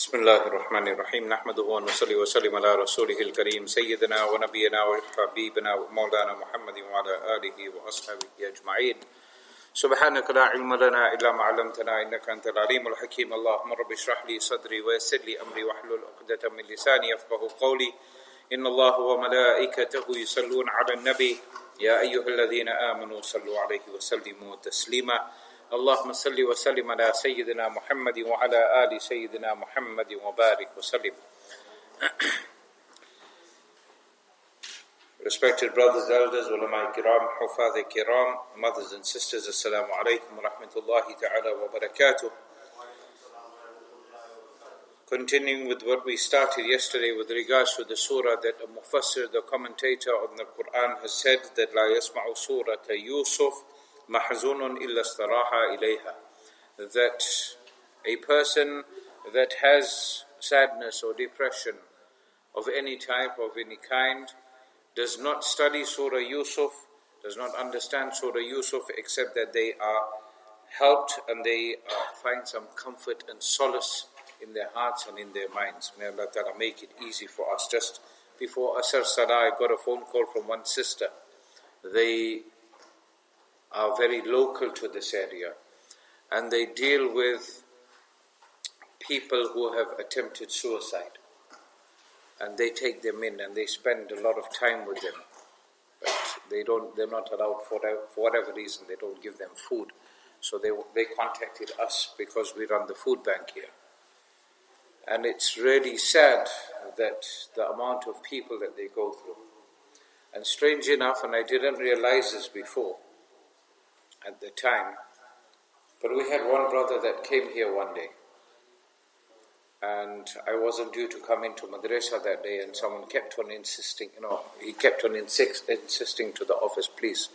بسم الله الرحمن الرحيم نحمده ونصلي وسلم على رسوله الكريم سيدنا ونبينا وحبيبنا ومولانا محمد وعلى آله وأصحابه أجمعين سبحانك لا علم لنا إلا ما علمتنا إنك أنت العليم الحكيم اللهم رب اشرح لي صدري ويسر لي أمري واحلل عقدة من لساني يفقهوا قولي إن الله وملائكته يصلون على النبي يا أيها الذين آمنوا صلوا عليه وسلموا تسليما اللهم صل وسلم على سيدنا محمد وعلى آل سيدنا محمد وبارك وسلم. Respected brothers, elders, ulama kiram, hufadh kiram, mothers and sisters, assalamu alaikum wa rahmatullahi ta'ala wa barakatuh. Continuing with what we started yesterday with regards to the surah that a mufassir, the commentator on the Quran, has said that la yasma'u surata Yusuf mahzunun illa istaraha ilayha, that a person that has sadness or depression of any type, of any kind, does not study Surah Yusuf, does not understand Surah Yusuf, except that they are helped and they find some comfort and solace in their hearts and in their minds. May Allah Ta'ala make it easy for us. Just before Asr Salah, I got a phone call from one sister. They are very local to this area and they deal with people who have attempted suicide. And they take them in and they spend a lot of time with them. But they're not allowed for whatever reason, they don't give them food. So they contacted us because we run the food bank here. And it's really sad that the amount of people that they go through. And strange enough, and I didn't realize this before at the time, but we had one brother that came here one day. And I wasn't due to come into madrasa that day, and someone kept on insisting, he kept on insisting to the office, please,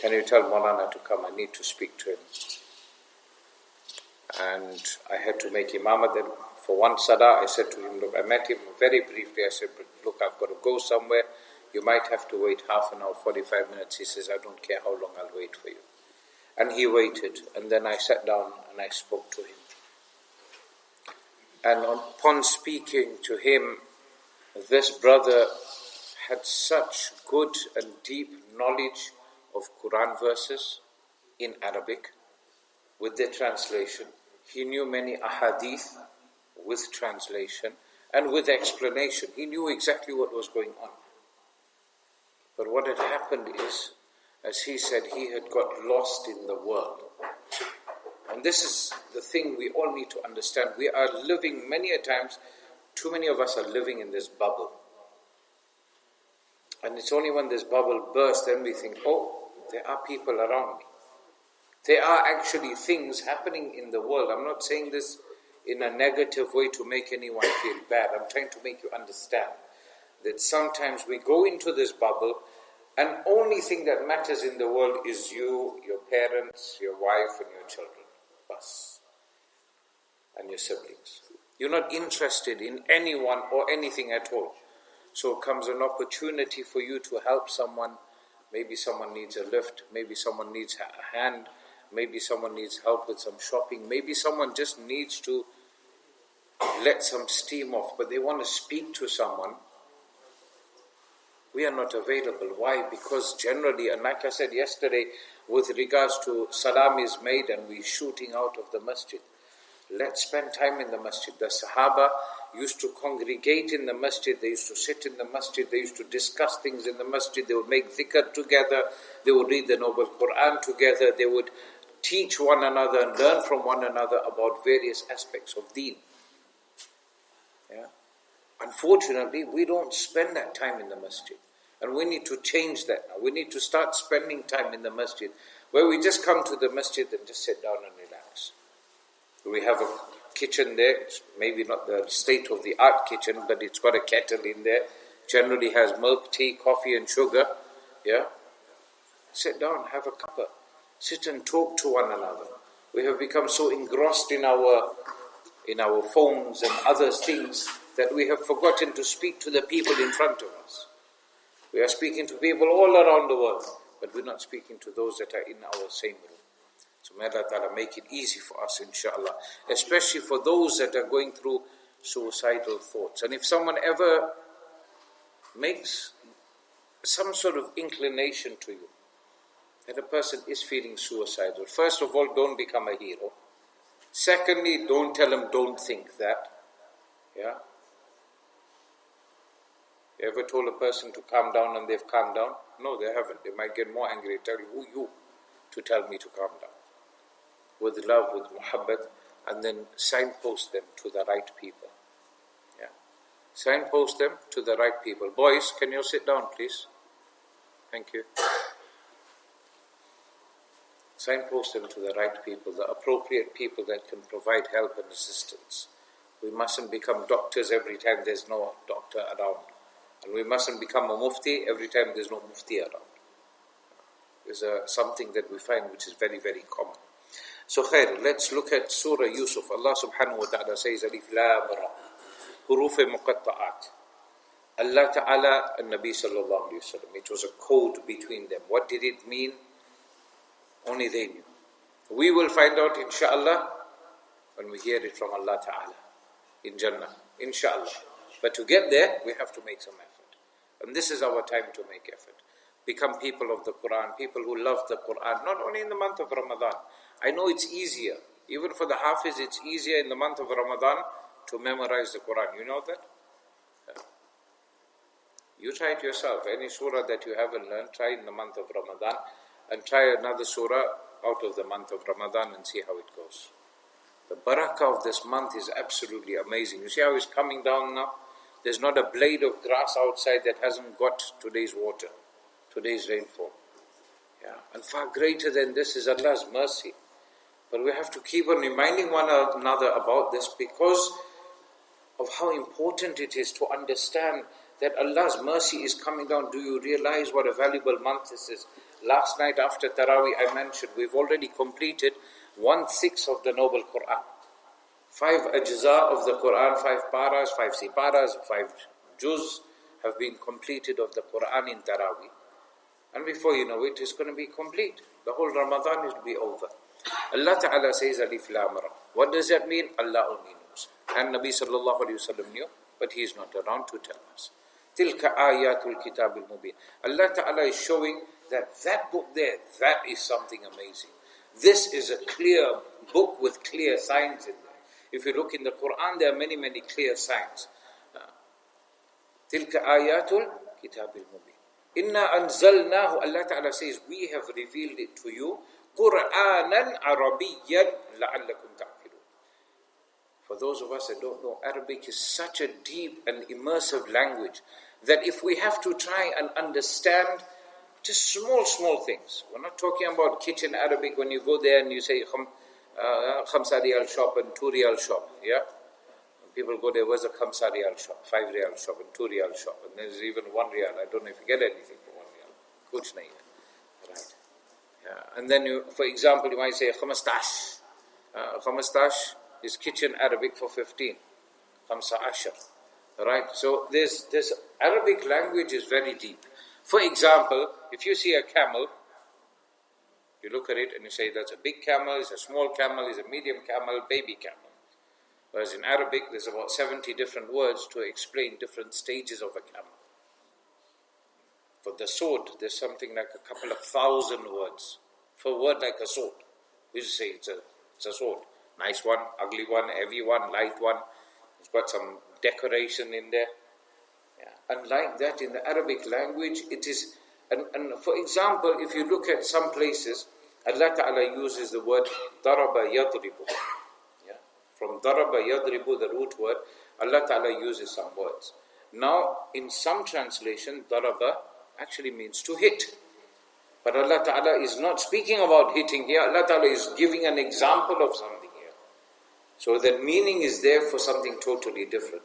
can you tell Maulana to come, I need to speak to him. And I had to make imamah then. For one salah, I said to him, look, I met him very briefly, I said, look, I've got to go somewhere, you might have to wait half an hour, 45 minutes. He says, I don't care how long, I'll wait for you. And he waited, and then I sat down and I spoke to him. And upon speaking to him, this brother had such good and deep knowledge of Quran verses in Arabic with their translation. He knew many ahadith with translation and with explanation. He knew exactly what was going on. But what had happened is, as he said, he had got lost in the world. And this is the thing we all need to understand. We are living, many a times, too many of us are living in this bubble. And it's only when this bubble bursts, then we think, oh, there are people around me. There are actually things happening in the world. I'm not saying this in a negative way to make anyone feel bad. I'm trying to make you understand that sometimes we go into this bubble and only thing that matters in the world is you, your parents, your wife and your children. Bas. And your siblings. You're not interested in anyone or anything at all. So comes an opportunity for you to help someone. Maybe someone needs a lift. Maybe someone needs a hand. Maybe someone needs help with some shopping. Maybe someone just needs to let some steam off, but they want to speak to someone. We are not available. Why? Because generally, and like I said yesterday, with regards to salam is made and we're shooting out of the masjid. Let's spend time in the masjid. The Sahaba used to congregate in the masjid. They used to sit in the masjid. They used to discuss things in the masjid. They would make dhikr together. They would read the Noble Quran together. They would teach one another and learn from one another about various aspects of deen. Yeah. Unfortunately, we don't spend that time in the masjid. And we need to change that now. We need to start spending time in the masjid, where we just come to the masjid and just sit down and relax. We have a kitchen there, it's maybe not the state-of-the-art kitchen, but it's got a kettle in there. Generally has milk, tea, coffee and sugar. Yeah? Sit down, have a cuppa. Sit and talk to one another. We have become so engrossed in our phones and other things that we have forgotten to speak to the people in front of us. We are speaking to people all around the world, but we're not speaking to those that are in our same room. So may Allah Ta'ala make it easy for us, inshallah. Especially for those that are going through suicidal thoughts. And if someone ever makes some sort of inclination to you that a person is feeling suicidal, first of all, don't become a hero. Secondly, don't tell him, don't think that. Yeah? You ever told a person to calm down and they've calmed down? No, they haven't. They might get more angry and tell you, who you to tell me to calm down? With love, with muhabbat, and then signpost them to the right people. Yeah. Signpost them to the right people. Boys, can you sit down, please? Thank you. Signpost them to the right people, the appropriate people that can provide help and assistance. We mustn't become doctors every time there's no doctor around. And we mustn't become a mufti every time there's no mufti around. There's something that we find which is very, very common. So khair, let's look at Surah Yusuf. Allah subhanahu wa ta'ala says, Alif Lam Ra, Huruf Muqatta'at. Allah ta'ala and Nabi sallallahu alayhi wa sallam, it was a code between them. What did it mean? Only they knew. We will find out, inshallah, when we hear it from Allah ta'ala in Jannah, inshallah. But to get there, we have to make some effort. And this is our time to make effort. Become people of the Quran, people who love the Quran, not only in the month of Ramadan. I know it's easier. Even for the Hafiz, it's easier in the month of Ramadan to memorize the Quran. You know that? Yeah. You try it yourself. Any surah that you haven't learned, try in the month of Ramadan. And try another surah out of the month of Ramadan and see how it goes. The barakah of this month is absolutely amazing. You see how it's coming down now? There's not a blade of grass outside that hasn't got today's water, today's rainfall. Yeah. And far greater than this is Allah's mercy. But we have to keep on reminding one another about this because of how important it is to understand that Allah's mercy is coming down. Do you realize what a valuable month this is? Last night after Taraweeh I mentioned we've already completed 1/6 of the Noble Quran. 5 ajza of the Quran, 5 paras, 5 siparas, 5 juz have been completed of the Quran in Taraweeh. And before you know it, it's going to be complete. The whole Ramadan is to be over. Allah Ta'ala says, Alif Lam Ra. What does that mean? Allah only knows. And Nabi Sallallahu Alaihi Wasallam knew, but he is not around to tell us. Tilka ayatul kitab al-mubin. Allah Ta'ala is showing that book there, that is something amazing. This is a clear book with clear signs in there. If you look in the Quran, there are many, many clear signs. Tilka ayatul kitab al-mubin. Inna anzalnahu, Allah Ta'ala says, we have revealed it to you, Qur'anan Arabiyyan la'allakum ta'qilun. For those of us that don't know, Arabic is such a deep and immersive language that if we have to try and understand just small things. We're not talking about kitchen Arabic when you go there and you say Khamsa Riyal shop and 2 Riyal shop. Yeah? When people go there, where's the Khamsa Riyal shop, 5 Riyal shop and 2 Riyal shop? And there's even 1 Riyal. I don't know if you get anything for 1 Riyal. Kuch nahi hai. Right. Yeah. And then you, for example, you might say Khamastash. Khamastash is kitchen Arabic for 15. Khamsa Ashar. Right? So this Arabic language is very deep. For example, if you see a camel, you look at it and you say that's a big camel, it's a small camel, it's a medium camel, baby camel. Whereas in Arabic, there's about 70 different words to explain different stages of a camel. For the sword, there's something like a couple of 1,000 words. For a word like a sword, we just say it's a sword. Nice one, ugly one, heavy one, light one. It's got some decoration in there. And like that in the Arabic language, it is, and for example, if you look at some places, Allah Ta'ala uses the word daraba yadribu. Yeah? From daraba yadribu, the root word, Allah Ta'ala uses some words. Now, in some translation, daraba actually means to hit. But Allah Ta'ala is not speaking about hitting here. Allah Ta'ala is giving an example of something here. So the meaning is there for something totally different.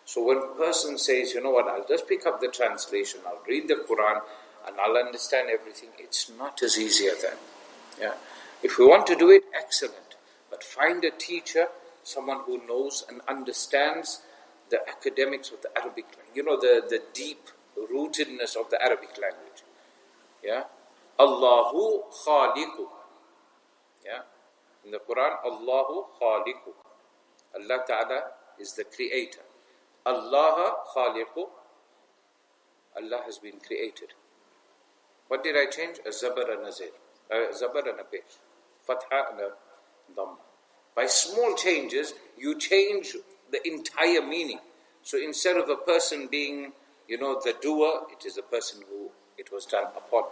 So when a person says, you know what, I'll just pick up the translation, I'll read the Quran, and I'll understand everything, it's not as easy as that. Yeah. If we want to do it, excellent. But find a teacher, someone who knows and understands the academics of the Arabic language. You know, the deep rootedness of the Arabic language. Yeah. Allahu khaliqu. Yeah. In the Quran, Allahu khaliqu. Allah Ta'ala is the creator. Allah khaliqu, Allah has been created. What did I change? A zabar and a zir. A zabar and a pesh. Fatha and a dhamma. By small changes, you change the entire meaning. So instead of a person being, the doer, it is a person who it was done upon.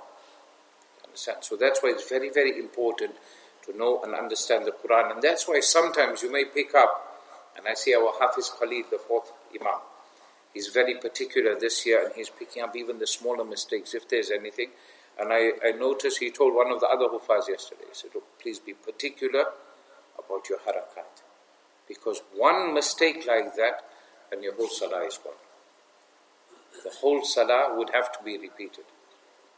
Understand? So that's why it's very, very important to know and understand the Quran. And that's why sometimes you may pick up, and I see our Hafiz Khalid, the fourth Imam, he's very particular this year, and he's picking up even the smaller mistakes, if there's anything. And I noticed he told one of the other Hufaz yesterday, he said, "Look, please be particular about your harakat. Because one mistake like that, and your whole salah is gone. The whole salah would have to be repeated."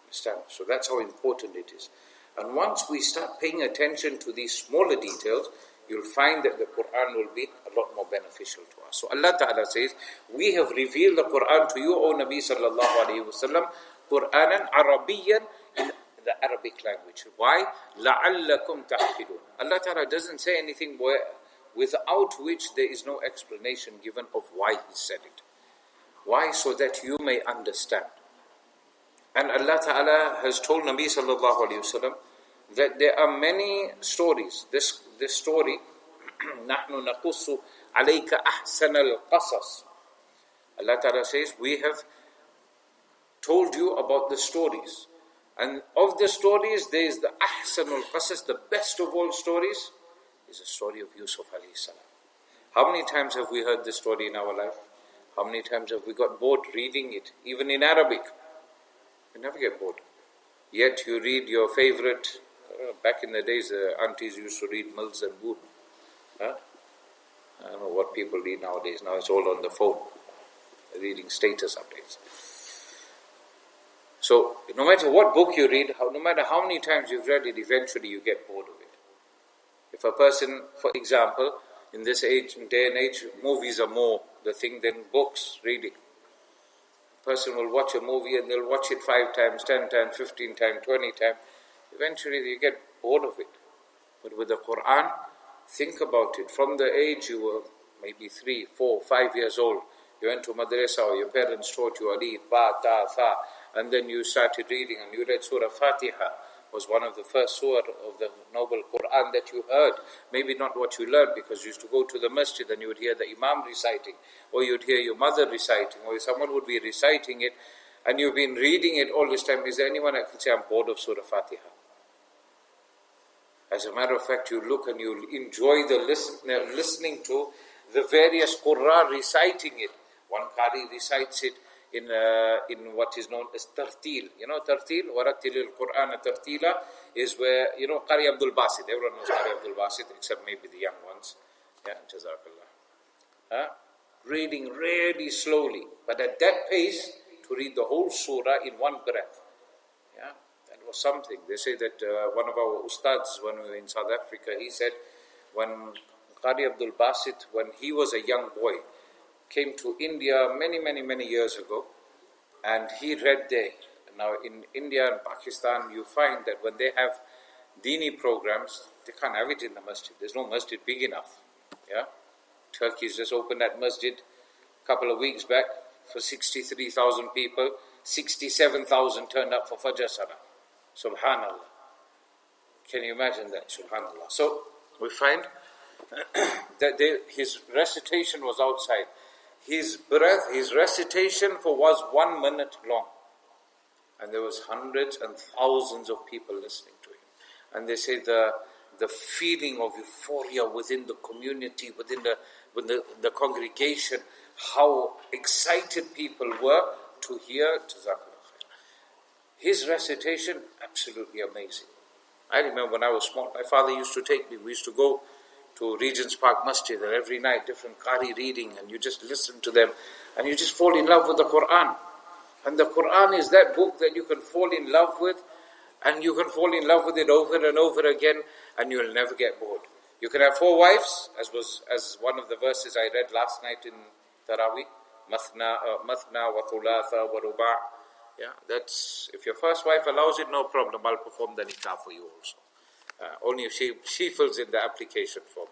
Understand? So that's how important it is. And once we start paying attention to these smaller details, you'll find that the Quran will be a lot more beneficial to us. So Allah Ta'ala says, we have revealed the Quran to you, O Nabi Sallallahu Alaihi Wasallam, Quranan Arabiyan, in the Arabic language. Why? لَعَلَّكُمْ تَعْقِلُونَ. Allah Ta'ala doesn't say anything without which there is no explanation given of why He said it. Why? So that you may understand. And Allah Ta'ala has told Nabi Sallallahu Alaihi Wasallam that there are many stories. This story, نَحْنُ نَقُصُّ عَلَيْكَ أَحْسَنَ الْقَصَصِ. Allah Ta'ala says, we have told you about the stories. And of the stories, there is the Ahsanul Qasas, the best of all stories, is the story of Yusuf alayhi salam. How many times have we heard this story in our life? How many times have we got bored reading it, even in Arabic? You never get bored. Yet you read your favorite, back in the days, aunties used to read Mills and Boon. I don't know what people read nowadays. Now it's all on the phone, reading status updates. So, no matter what book you read, no matter how many times you've read it, eventually you get bored of it. If a person, for example, in this day and age, movies are more the thing than books, reading. A person will watch a movie and they'll watch it 5 times, 10 times, 15 times, 20 times. Eventually you get bored of it. But with the Quran, think about it. From the age you were maybe 3, 4, 5 years old, you went to madrasa or your parents taught you alif, ba, ta, tha, and then you started reading and you read Surah Fatiha, was one of the first surah of the noble Quran that you heard. Maybe not what you learned, because you used to go to the masjid and you would hear the imam reciting, or you'd hear your mother reciting, or someone would be reciting it, and you've been reading it all this time. Is there anyone that can say, I'm bored of Surah Fatiha? As a matter of fact, you look and you enjoy the listening to the various Qur'an reciting it. One Qari recites it in what is known as tartil. You know tartil? وَرَتِّلِ الْقُرْآنَ تَرْتِيلًا is where, Qari Abdul Basit. Everyone knows Qari Abdul Basit, except maybe the young ones. Yeah, Jazakallah. Reading really slowly, but at that pace, to read the whole surah in one breath. Yeah, that was something. They say that one of our ustads, when we were in South Africa, he said, when Qari Abdul Basit, when he was a young boy, came to India many years ago, and he read there. Now in India and Pakistan, you find that when they have Dini programs, they can't have it in the masjid. There's no masjid big enough. Yeah, Turkey's just opened that masjid a couple of weeks back for 63,000 people. 67,000 turned up for Fajr Salah. Subhanallah. Can you imagine that? Subhanallah. So we find that his recitation was outside. His recitation was 1 minute long. And there was hundreds and thousands of people listening to him. And they say the feeling of euphoria within the community, within the congregation, how excited people were to hear Jazakallah khair. His recitation, absolutely amazing. I remember when I was small, my father used to take me. We used to go to Regent's Park Masjid, and every night different Qari reading, and you just listen to them, and you just fall in love with the Quran. And the Quran is that book that you can fall in love with, and you can fall in love with it over and over again, and you will never get bored. You can have 4 wives, as one of the verses I read last night in Taraweeh, Mathna wa Thulatha wa Ruba'. Yeah, that's, if your first wife allows it, no problem, I'll perform the nikah for you also. Only if she fills in the application form.